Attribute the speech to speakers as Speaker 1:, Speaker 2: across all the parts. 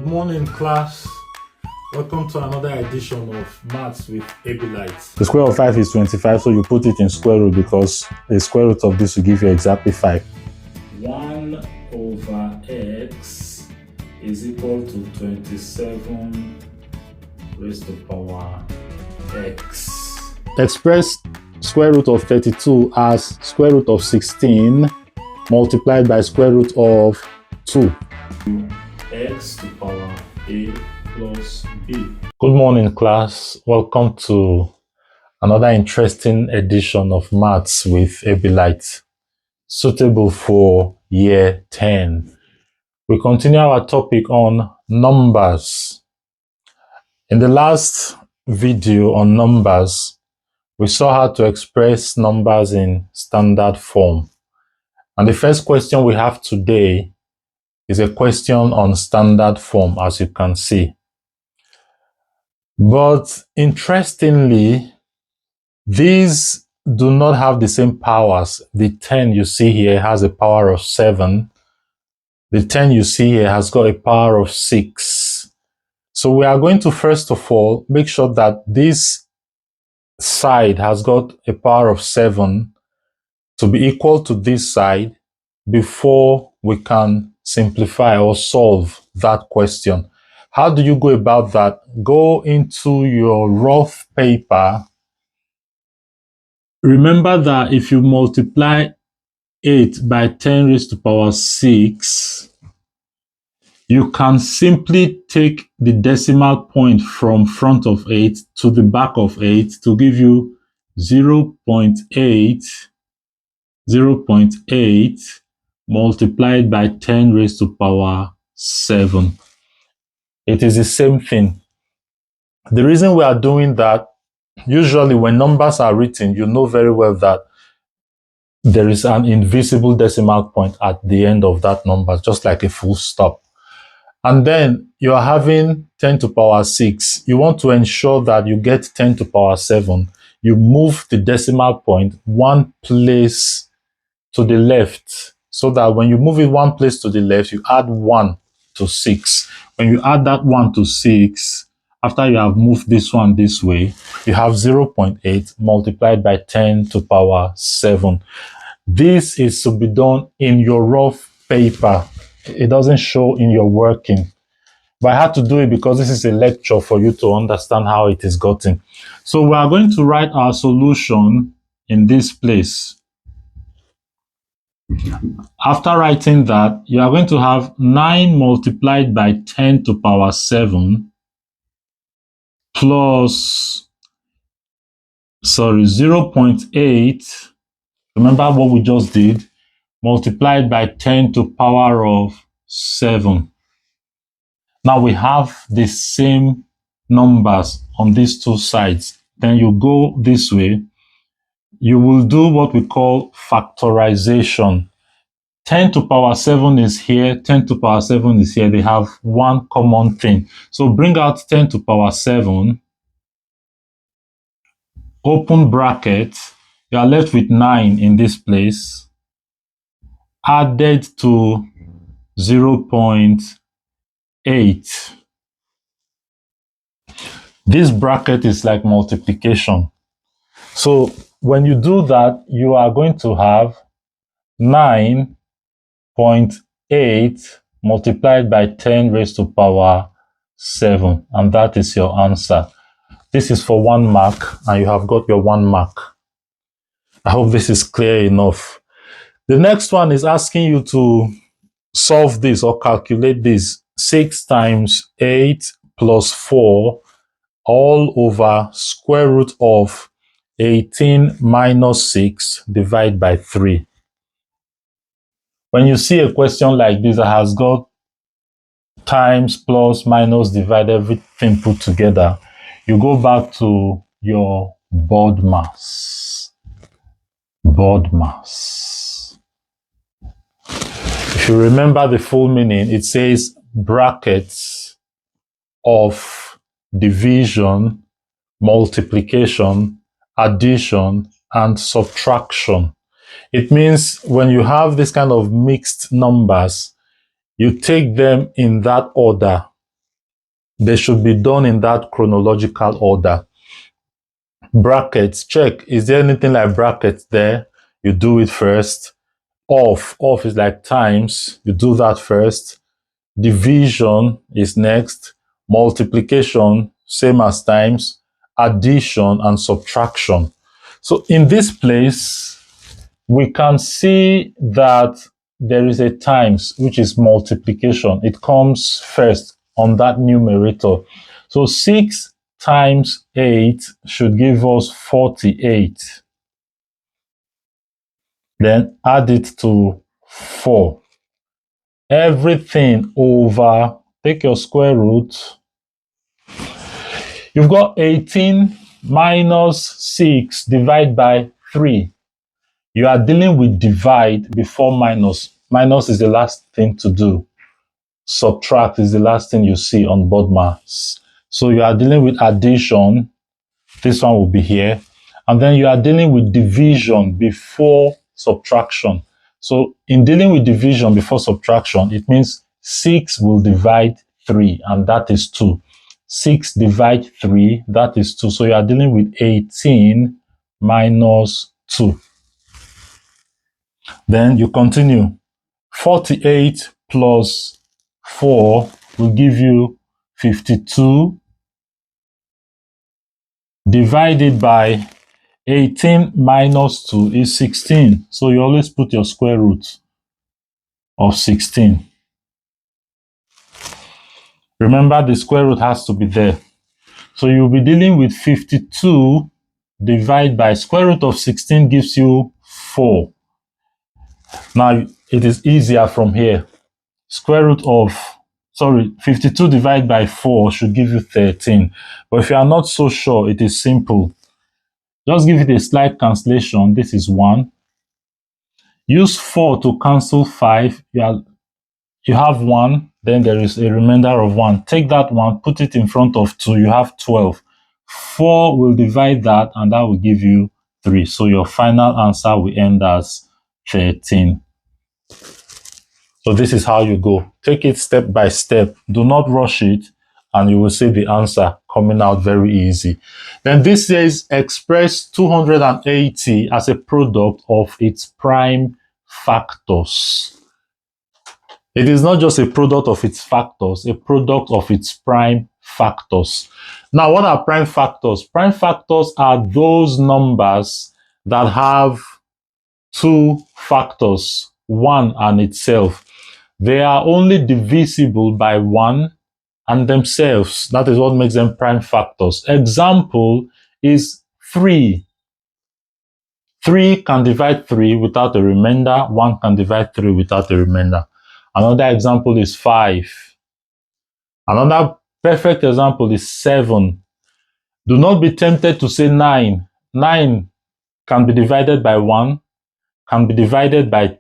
Speaker 1: Good morning, class. Welcome to another edition of Maths with Ablight.
Speaker 2: The square of 5 is 25, so you put it in square root because the square root of this will give you exactly 5.
Speaker 1: 1 over x is equal to 27 raised to power x.
Speaker 2: Express square root of 32 as square root of 16 multiplied by square root of 2.
Speaker 1: X to power a plus b.
Speaker 2: Good morning, class. Welcome to another interesting edition of Maths with Ablight, suitable for year 10. We continue our topic on numbers. In the last video on numbers, we saw how to express numbers in standard form. And the first question we have today is a question on standard form, as you can see. But interestingly, these do not have the same powers. The 10 you see here has a power of 7. The 10 you see here has got a power of 6. So we are going to first of all make sure that this side has got a power of 7 to be equal to this side before we can simplify or solve that question. How do you go about that? Go into your rough paper. Remember that if you multiply 8 by 10 raised to power 6, you can simply take the decimal point from front of 8 to the back of 8 to give you 0.8 multiplied by 10 raised to power 7. It is the same thing. The reason we are doing that, usually when numbers are written, you know very well that there is an invisible decimal point at the end of that number, just like a full stop. And then you are having 10 to power 6. You want to ensure that you get 10 to power 7. You move the decimal point one place to the left, so that when you move it one place to the left, you add 1 to 6. When you add that 1 to 6, after you have moved this one this way, you have 0.8 multiplied by 10 to power 7. This is to be done in your rough paper. It doesn't show in your working. But I had to do it because this is a lecture for you to understand how it is gotten. So we are going to write our solution in this place. After writing that, you are going to have 9 multiplied by 10 to power 7 plus, 0.8, remember what we just did, multiplied by 10 to power of 7. Now we have the same numbers on these two sides. Then you go this way. You will do what we call factorization. 10 to power 7 is here, 10 to power 7 is here. They have one common thing. So bring out 10 to power 7, open bracket, you are left with 9 in this place, added to 0.8. This bracket is like multiplication. So when you do that, you are going to have 9.8 multiplied by 10 raised to power 7. And that is your answer. This is for 1 mark, and you have got your 1 mark. I hope this is clear enough. The next one is asking you to solve this or calculate this. 6 times 8 plus 4 all over square root of 18 minus 6 divided by 3. When you see a question like this that has got times, plus, minus, divide, everything put together, you go back to your board mass. Board mass. If you remember the full meaning, it says brackets of division, multiplication, addition, and subtraction. It means when you have this kind of mixed numbers, you take them in that order. They should be done in that chronological order. Brackets, check. Is there anything like brackets there? You do it first. Off is like times. You do that first. Division is next. Multiplication, same as times. Addition and subtraction. So in this place, we can see that there is a times, which is multiplication. It comes first on that numerator. So 6 times 8 should give us 48. Then add it to 4. Everything over, take your square root. You've got 18 minus 6 divided by 3. You are dealing with divide before minus. Minus is the last thing to do. Subtract is the last thing you see on board maths. So you are dealing with addition. This one will be here. And then you are dealing with division before subtraction. So in dealing with division before subtraction, it means 6 will divide 3, and that is 2. 6 divide 3, that is 2. So you are dealing with 18 minus 2. Then you continue. 48 plus 4 will give you 52 divided by 18 minus 2 is 16. So you always put your square root of 16. Remember, the square root has to be there. So you'll be dealing with 52 divided by square root of 16 gives you 4. Now, it is easier from here. Square root of 52 divided by 4 should give you 13. But if you are not so sure, it is simple. Just give it a slight cancellation. This is 1. Use 4 to cancel 5. You have 1, then there is a remainder of 1. Take that 1, put it in front of 2. You have 12. 4 will divide that, and that will give you 3. So your final answer will end as 13. So this is how you go. Take it step by step. Do not rush it, and you will see the answer coming out very easy. Then this says express 280 as a product of its prime factors. It is not just a product of its factors, a product of its prime factors. Now, what are prime factors? Prime factors are those numbers that have 2 factors, 1 and itself. They are only divisible by 1 and themselves. That is what makes them prime factors. Example is 3. 3 can divide 3 without a remainder. 1 can divide 3 without a remainder. Another example is 5. Another perfect example is 7. Do not be tempted to say 9. 9 can be divided by 1, can be divided by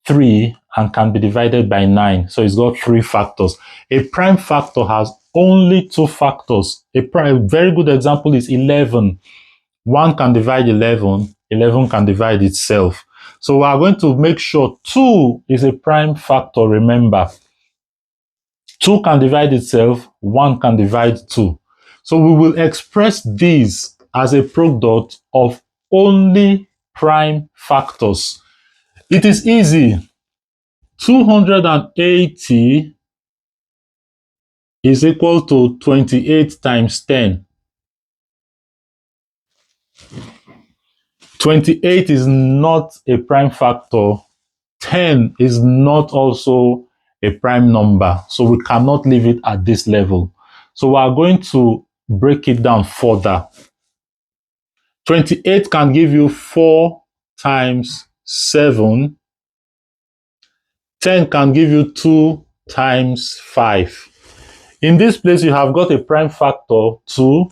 Speaker 2: 3, and can be divided by 9. So it's got 3 factors. A prime factor has only 2 factors. A very good example is 11. 1 can divide 11. 11 can divide itself. So we are going to make sure 2 is a prime factor, remember. 2 can divide itself, 1 can divide 2. So we will express these as a product of only prime factors. It is easy. 280 is equal to 28 times 10. 28 is not a prime factor. 10 is not also a prime number. So we cannot leave it at this level. So we are going to break it down further. 28 can give you 4 times 7. 10 can give you 2 times 5. In this place, you have got a prime factor 2. You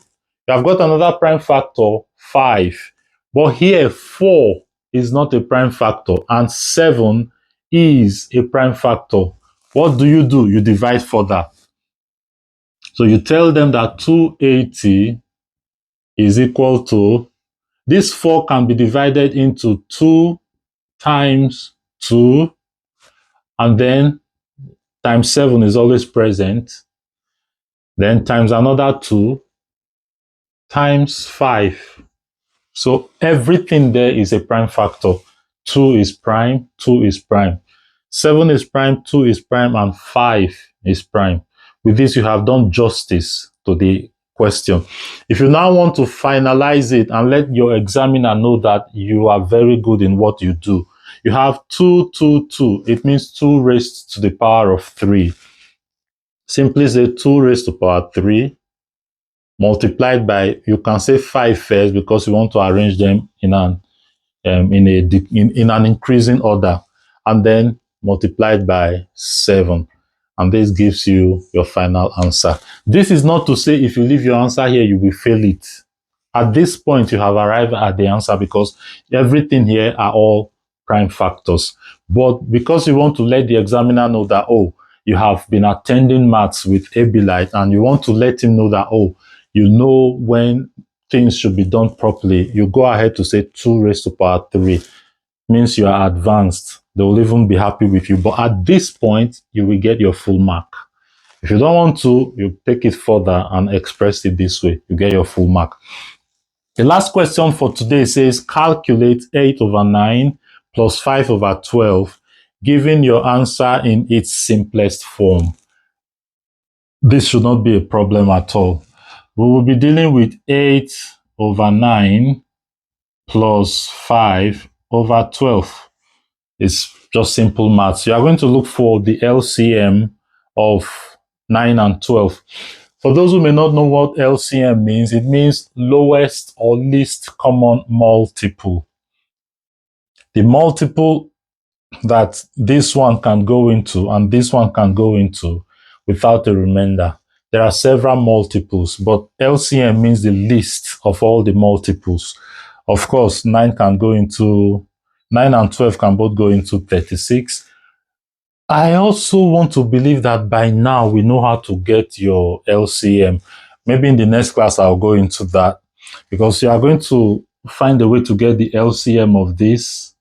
Speaker 2: have got another prime factor 5. But here, 4 is not a prime factor and 7 is a prime factor. What do? You divide further. So you tell them that 280 is equal to, this 4 can be divided into 2 times 2, and then times 7 is always present. then times another 2, times 5. So everything there is a prime factor. 2 is prime, 2 is prime. 7 is prime, 2 is prime, and 5 is prime. With this, you have done justice to the question. If you now want to finalize it and let your examiner know that you are very good in what you do, you have 2, 2, 2. It means 2 raised to the power of 3. Simply say 2 raised to the power 3 multiplied by, you can say 5 first because you want to arrange them in an in an increasing order, and then multiplied by 7, and this gives you your final answer. This is not to say if you leave your answer here you will fail it. At this point you have arrived at the answer because everything here are all prime factors. But because you want to let the examiner know that, oh, you have been attending maths with Ablight, and you want to let him know that, oh, you know when things should be done properly, you go ahead to say 2 raised to power 3. Means you are advanced. They will even be happy with you. But at this point, you will get your full mark. If you don't want to, you take it further and express it this way. You get your full mark. The last question for today says, calculate 8 over 9 plus 5 over 12, giving your answer in its simplest form. This should not be a problem at all. We will be dealing with 8 over 9 plus 5 over 12. It's just simple maths. You are going to look for the LCM of 9 and 12. For those who may not know what LCM means, it means lowest or least common multiple. The multiple that this one can go into and this one can go into without a remainder. There are several multiples, but LCM means the least of all the multiples. Of course, 9 and 12 can both go into 36. I also want to believe that by now we know how to get your LCM. Maybe in the next class I'll go into that, because you are going to find a way to get the LCM of this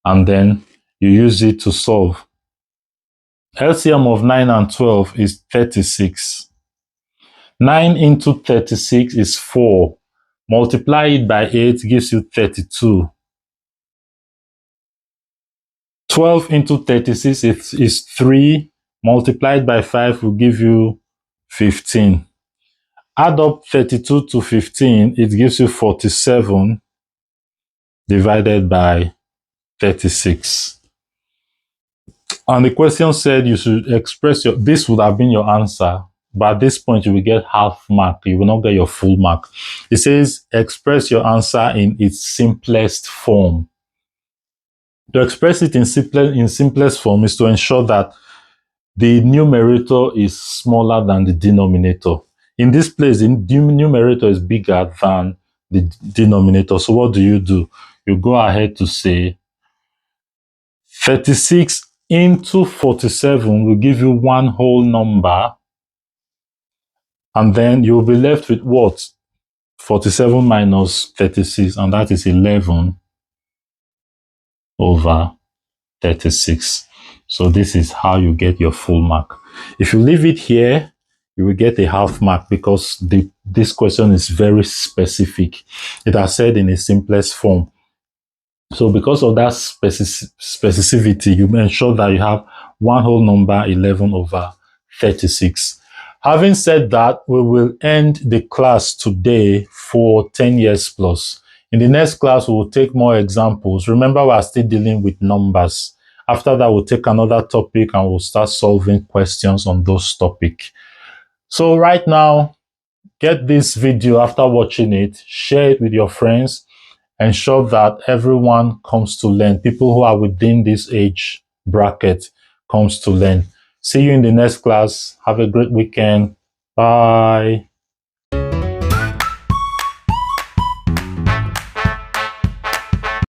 Speaker 2: and then you use it to solve. LCM of 9 and 12 is 36. 9 into 36 is 4. Multiply it by 8 gives you 32. 12 into 36 is 3. Multiplied by 5 will give you 15. Add up 32 to 15, it gives you 47 divided by 36. And the question said you should express this would have been your answer, but at this point you will get half mark. You will not get your full mark. It says express your answer in its simplest form. To express it in simplest form is to ensure that the numerator is smaller than the denominator. In this place, the numerator is bigger than the denominator. So what do? You go ahead to say 36 into 47 will give you one whole number. And then you'll be left with what? 47 minus 36, and that is 11 over 36. So this is how you get your full mark. If you leave it here, you will get a half mark because this question is very specific. It has said in its simplest form. So because of that specificity, you ensure that you have one whole number, 11 over 36. Having said that, we will end the class today for 10 years plus. In the next class, we will take more examples. Remember, we are still dealing with numbers. After that, we'll take another topic and we'll start solving questions on those topics. So right now, get this video after watching it, share it with your friends, ensure that everyone comes to learn. People who are within this age bracket comes to learn. See you in the next class. Have a great weekend. Bye.